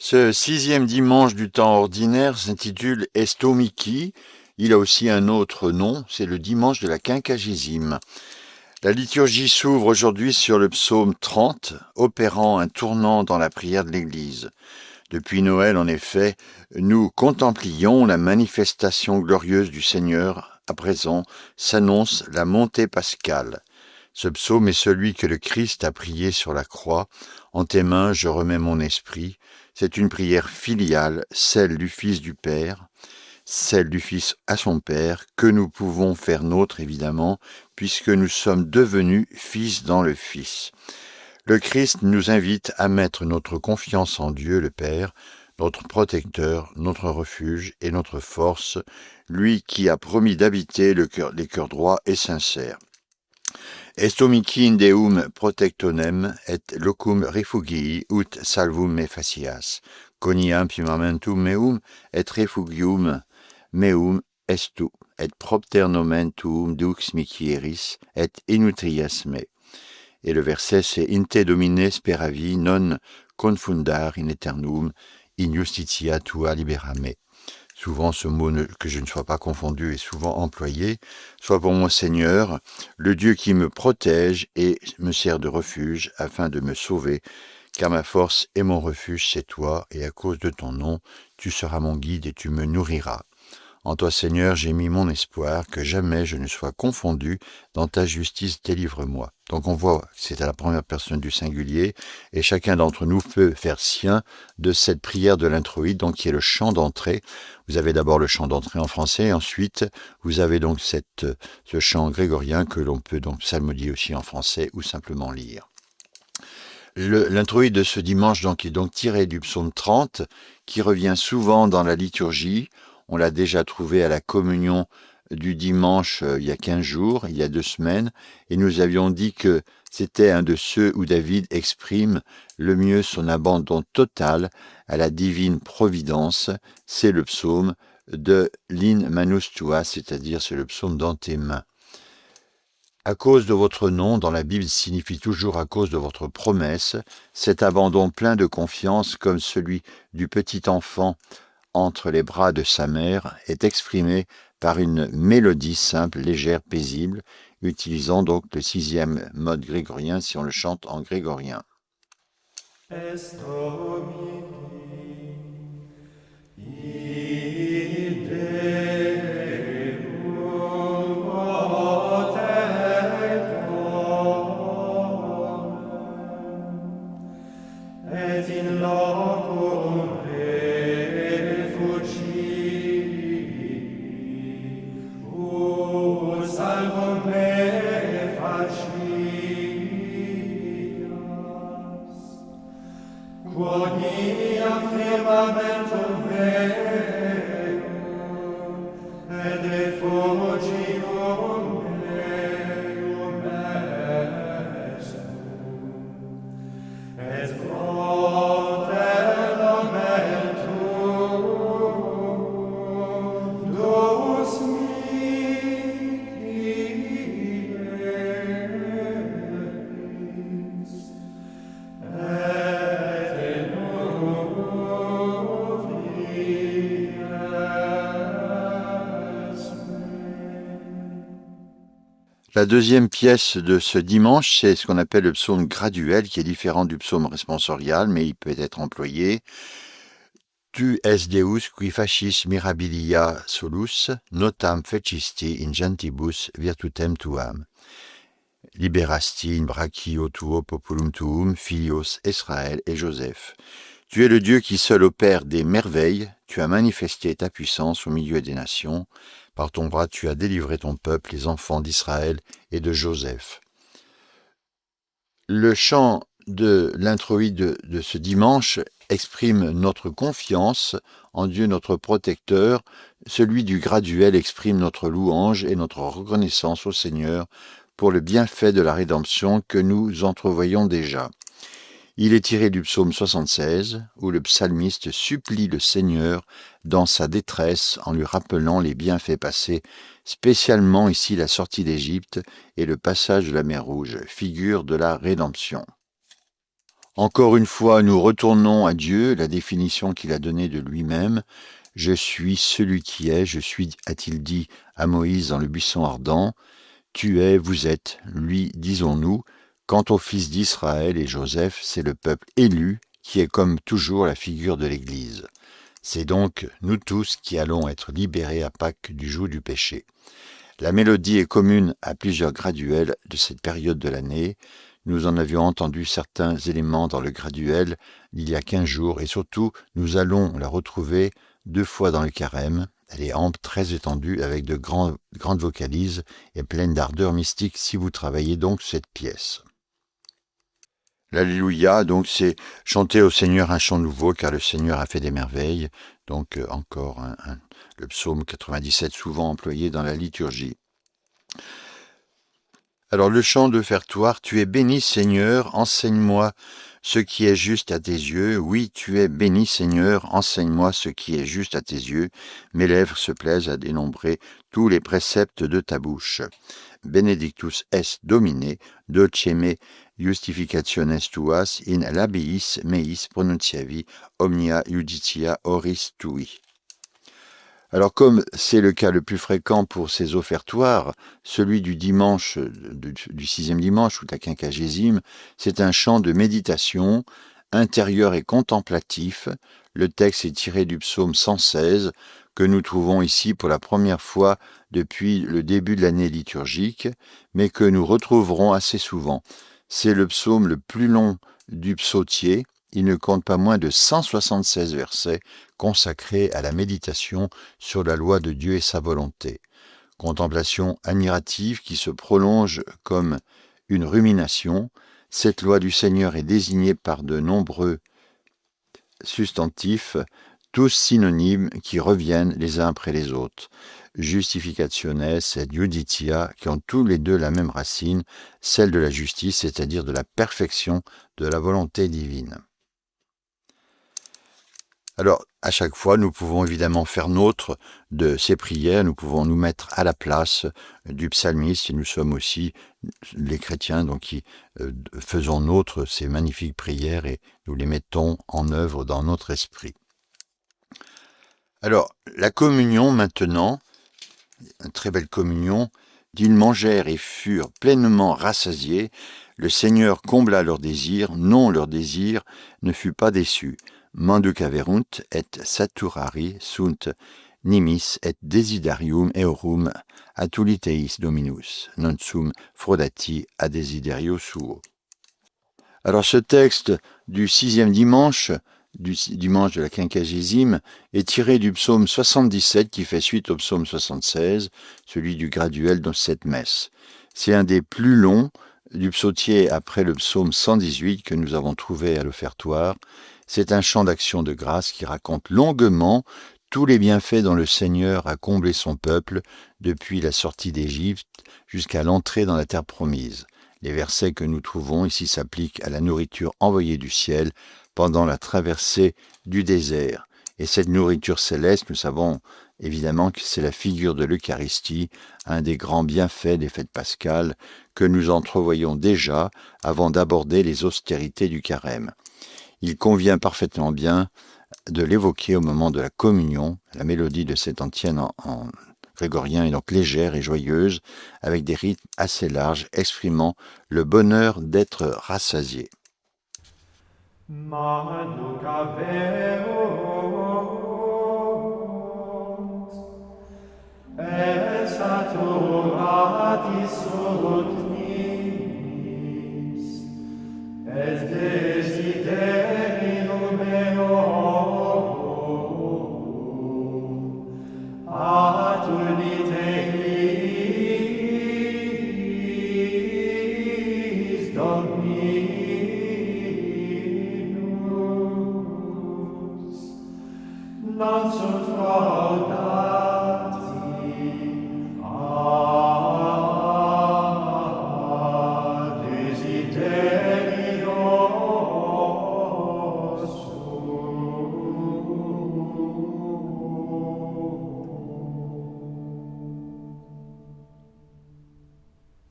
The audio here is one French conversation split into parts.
Ce sixième dimanche du temps ordinaire s'intitule Estomiki. Il a aussi un autre nom, c'est le dimanche de la quinquagésime. La liturgie s'ouvre aujourd'hui sur le psaume 30, opérant un tournant dans la prière de l'Église. Depuis Noël, en effet, nous contemplions la manifestation glorieuse du Seigneur. À présent s'annonce la montée pascale. Ce psaume est celui que le Christ a prié sur la croix. En tes mains, je remets mon esprit. C'est une prière filiale, celle du Fils du Père, celle du Fils à son Père, que nous pouvons faire nôtre, évidemment, puisque nous sommes devenus fils dans le Fils. Le Christ nous invite à mettre notre confiance en Dieu le Père, notre protecteur, notre refuge et notre force, lui qui a promis d'habiter les cœurs droits et sincères. Estomiki in Deum protectonem et locum refugii ut salvum me facias. Coniam firmamentum meum et refugium meum estu, et propter nomen tuum dux micieris et inutrias me. Et le verset c'est In te domine speravi non confundar in aeternum in justitia tua libera me. Souvent ce mot que je ne sois pas confondu est souvent employé, soit pour mon Seigneur, le Dieu qui me protège et me sert de refuge afin de me sauver, car ma force et mon refuge c'est toi, et à cause de ton nom, tu seras mon guide et tu me nourriras. En toi, Seigneur, j'ai mis mon espoir, que jamais je ne sois confondu, dans ta justice, délivre-moi. Donc on voit que c'est à la première personne du singulier, et chacun d'entre nous peut faire sien de cette prière de l'introïde, donc qui est le chant d'entrée. Vous avez d'abord le chant d'entrée en français, et ensuite vous avez donc ce chant grégorien que l'on peut donc psalmodier aussi en français ou simplement lire. L'introïde de ce dimanche donc, est donc tiré du psaume 30, qui revient souvent dans la liturgie. On l'a déjà trouvé à la communion du dimanche il y a 15 jours, il y a 2 semaines, et nous avions dit que c'était un de ceux où David exprime le mieux son abandon total à la divine providence. C'est le psaume de l'in manus tua, c'est-à-dire c'est le psaume dans tes mains. À cause de votre nom, dans la Bible, signifie toujours à cause de votre promesse. Cet abandon plein de confiance, comme celui du petit enfant entre les bras de sa mère, est exprimé par une mélodie simple, légère, paisible, utilisant donc le 6e mode grégorien si on le chante en grégorien. La deuxième pièce de ce dimanche, c'est ce qu'on appelle le psaume graduel, qui est différent du psaume responsorial, mais il peut être employé. Tu es Deus qui facis mirabilia solus, notam fecisti in gentibus virtutem tuam. Liberasti in brachio tuo populum tuum, filios Israël et Joseph. Tu es le Dieu qui seul opère des merveilles, tu as manifesté ta puissance au milieu des nations. Par ton bras, tu as délivré ton peuple, les enfants d'Israël et de Joseph. Le chant de l'introïde de ce dimanche exprime notre confiance en Dieu notre protecteur. Celui du graduel exprime notre louange et notre reconnaissance au Seigneur pour le bienfait de la rédemption que nous entrevoyons déjà. Il est tiré du psaume 76, où le psalmiste supplie le Seigneur dans sa détresse en lui rappelant les bienfaits passés, spécialement ici la sortie d'Égypte et le passage de la mer Rouge, figure de la rédemption. Encore une fois, nous retournons à Dieu, la définition qu'il a donnée de lui-même. Je suis celui qui est, je suis, a-t-il dit à Moïse dans le buisson ardent. Tu es, vous êtes, lui, disons-nous. Quant au fils d'Israël et Joseph, c'est le peuple élu qui est comme toujours la figure de l'Église. C'est donc nous tous qui allons être libérés à Pâques du joug du péché. La mélodie est commune à plusieurs graduels de cette période de l'année. Nous en avions entendu certains éléments dans le graduel il y a 15 jours et surtout nous allons la retrouver 2 fois dans le carême. Elle est ample, très étendue, avec de grandes vocalises et pleine d'ardeur mystique si vous travaillez donc cette pièce. L'Alléluia, donc c'est chanter au Seigneur un chant nouveau car le Seigneur a fait des merveilles. Donc encore le psaume 97 souvent employé dans la liturgie. Alors le chant d'offertoire, tu es béni Seigneur, enseigne-moi ce qui est juste à tes yeux. Oui, tu es béni Seigneur, enseigne-moi ce qui est juste à tes yeux. Mes lèvres se plaisent à dénombrer tous les préceptes de ta bouche. Benedictus est Domine, doceme justificationes tuas in labiis meis pronunciavi omnia judicia oris tui. Alors comme c'est le cas le plus fréquent pour ces offertoires, celui du dimanche, du 6e dimanche ou de la quinquagésime, c'est un chant de méditation intérieur et contemplatif. Le texte est tiré du psaume 116 que nous trouvons ici pour la première fois depuis le début de l'année liturgique, mais que nous retrouverons assez souvent. C'est le psaume le plus long du psautier. Il ne compte pas moins de 176 versets consacrés à la méditation sur la loi de Dieu et sa volonté. Contemplation admirative qui se prolonge comme une rumination. Cette loi du Seigneur est désignée par de nombreux substantifs, tous synonymes qui reviennent les uns après les autres. Justificationes et judicia, qui ont tous les deux la même racine, celle de la justice, c'est-à-dire de la perfection de la volonté divine. Alors, à chaque fois, nous pouvons évidemment faire nôtre de ces prières, nous pouvons nous mettre à la place du psalmiste, et nous sommes aussi les chrétiens donc qui faisons nôtre ces magnifiques prières et nous les mettons en œuvre dans notre esprit. Alors, la communion maintenant, une très belle communion, ils mangèrent et furent pleinement rassasiés, le Seigneur combla leurs désirs, non leur désir ne fut pas déçu. Manducaverunt et saturari sunt nimis et desiderium eorum atuliteis dominus, non sum fraudati a desiderio suo. Alors ce texte du 6e dimanche, du dimanche de la quinquagésime, est tiré du psaume 77 qui fait suite au psaume 76, celui du graduel dans cette messe. C'est un des plus longs du psautier après le psaume 118 que nous avons trouvé à l'offertoire. C'est un chant d'action de grâce qui raconte longuement tous les bienfaits dont le Seigneur a comblé son peuple depuis la sortie d'Égypte jusqu'à l'entrée dans la terre promise. Les versets que nous trouvons ici s'appliquent à la nourriture envoyée du ciel pendant la traversée du désert. Et cette nourriture céleste, nous savons évidemment que c'est la figure de l'Eucharistie, un des grands bienfaits des fêtes pascales que nous entrevoyons déjà avant d'aborder les austérités du carême. Il convient parfaitement bien de l'évoquer au moment de la communion. La mélodie de cette antienne en grégorien est donc légère et joyeuse, avec des rythmes assez larges, exprimant le bonheur d'être rassasié.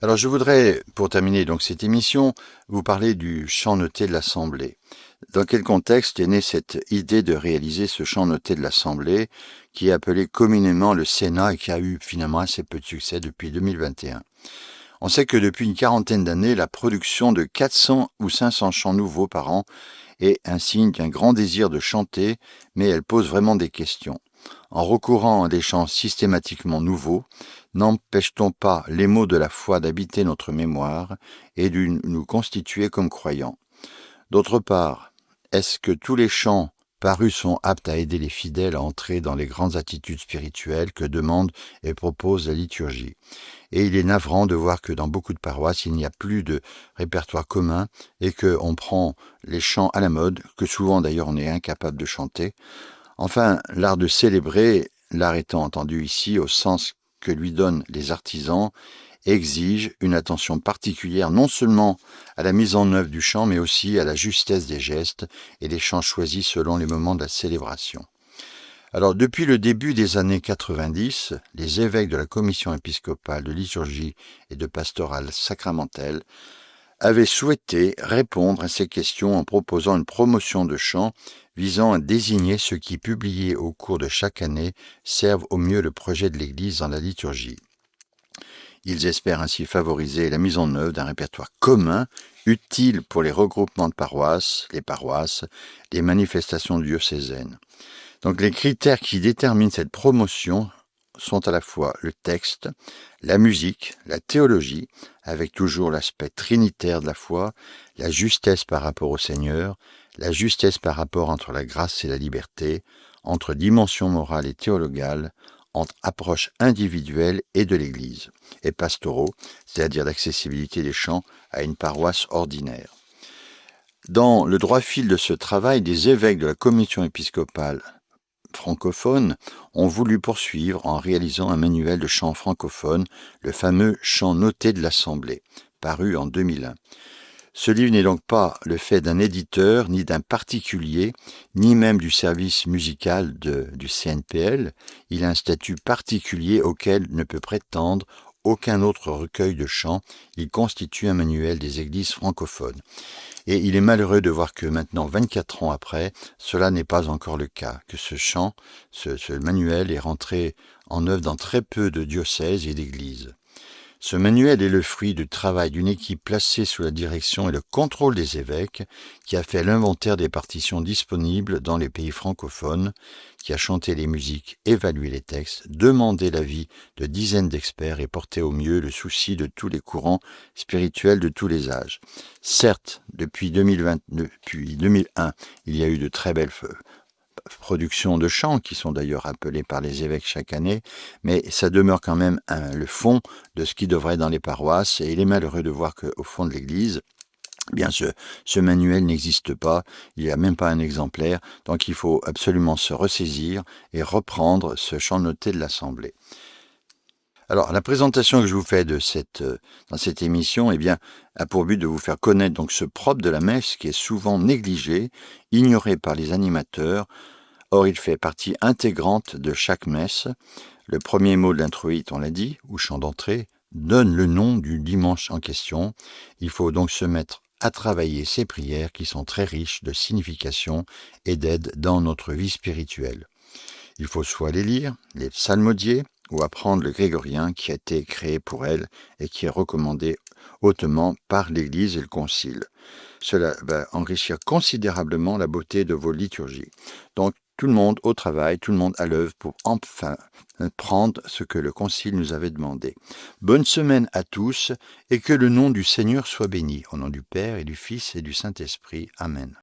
Alors je voudrais, pour terminer donc cette émission, vous parler du chant noté de l'Assemblée. Dans quel contexte est née cette idée de réaliser ce chant noté de l'Assemblée, qui est appelé communément le Sénat et qui a eu finalement assez peu de succès depuis 2021? On sait que depuis une quarantaine d'années, la production de 400 ou 500 chants nouveaux par an est un signe d'un grand désir de chanter, mais elle pose vraiment des questions. En recourant à des chants systématiquement nouveaux, n'empêche-t-on pas les mots de la foi d'habiter notre mémoire et de nous constituer comme croyants? D'autre part, est-ce que tous les chants parus sont aptes à aider les fidèles à entrer dans les grandes attitudes spirituelles que demande et propose la liturgie? Et il est navrant de voir que dans beaucoup de paroisses, il n'y a plus de répertoire commun et qu'on prend les chants à la mode, que souvent d'ailleurs on est incapable de chanter. Enfin, l'art de célébrer, l'art étant entendu ici au sens que lui donnent les artisans, exige une attention particulière non seulement à la mise en œuvre du chant, mais aussi à la justesse des gestes et des chants choisis selon les moments de la célébration. Alors, depuis le début des années 90, les évêques de la Commission épiscopale de liturgie et de pastorale sacramentelle avaient souhaité répondre à ces questions en proposant une promotion de chants visant à désigner ceux qui, publiés au cours de chaque année, servent au mieux le projet de l'Église dans la liturgie. Ils espèrent ainsi favoriser la mise en œuvre d'un répertoire commun, utile pour les regroupements de paroisses, les manifestations diocésaines. Donc les critères qui déterminent cette promotion sont à la fois le texte, la musique, la théologie, avec toujours l'aspect trinitaire de la foi, la justesse par rapport au Seigneur, la justesse par rapport entre la grâce et la liberté, entre dimension morale et théologale, entre approche individuelle et de l'Église, et pastoraux, c'est-à-dire l'accessibilité des chants à une paroisse ordinaire. Dans le droit fil de ce travail, des évêques de la Commission épiscopale francophones ont voulu poursuivre en réalisant un manuel de chant francophone, le fameux chant noté de l'Assemblée, paru en 2001. Ce livre n'est donc pas le fait d'un éditeur, ni d'un particulier, ni même du service musical du CNPL. Il a un statut particulier auquel ne peut prétendre aucun autre recueil de chants. Il constitue un manuel des églises francophones. Et il est malheureux de voir que maintenant, 24 ans après, cela n'est pas encore le cas, que ce chant, ce manuel est rentré en œuvre dans très peu de diocèses et d'églises. Ce manuel est le fruit du travail d'une équipe placée sous la direction et le contrôle des évêques, qui a fait l'inventaire des partitions disponibles dans les pays francophones, qui a chanté les musiques, évalué les textes, demandé l'avis de dizaines d'experts et porté au mieux le souci de tous les courants spirituels de tous les âges. Certes, depuis 2001, il y a eu de très belles productions de chants, qui sont d'ailleurs appelées par les évêques chaque année, mais ça demeure quand même le fond de ce qui devrait être dans les paroisses, et il est malheureux de voir qu'au fond de l'Église, eh bien ce manuel n'existe pas, il n'y a même pas un exemplaire, donc il faut absolument se ressaisir et reprendre ce chant noté de l'Assemblée. Alors, la présentation que je vous fais dans cette émission, eh bien, a pour but de vous faire connaître donc ce propre de la messe qui est souvent négligé, ignoré par les animateurs. Or, il fait partie intégrante de chaque messe. Le premier mot de l'introïte, on l'a dit, ou chant d'entrée, donne le nom du dimanche en question. Il faut donc se mettre à travailler ces prières qui sont très riches de signification et d'aide dans notre vie spirituelle. Il faut soit les lire, les psalmodier, ou apprendre le grégorien qui a été créé pour elle et qui est recommandé hautement par l'Église et le Concile. Cela va enrichir considérablement la beauté de vos liturgies. Donc, tout le monde au travail, tout le monde à l'œuvre pour enfin prendre ce que le Concile nous avait demandé. Bonne semaine à tous et que le nom du Seigneur soit béni. Au nom du Père et du Fils et du Saint-Esprit. Amen.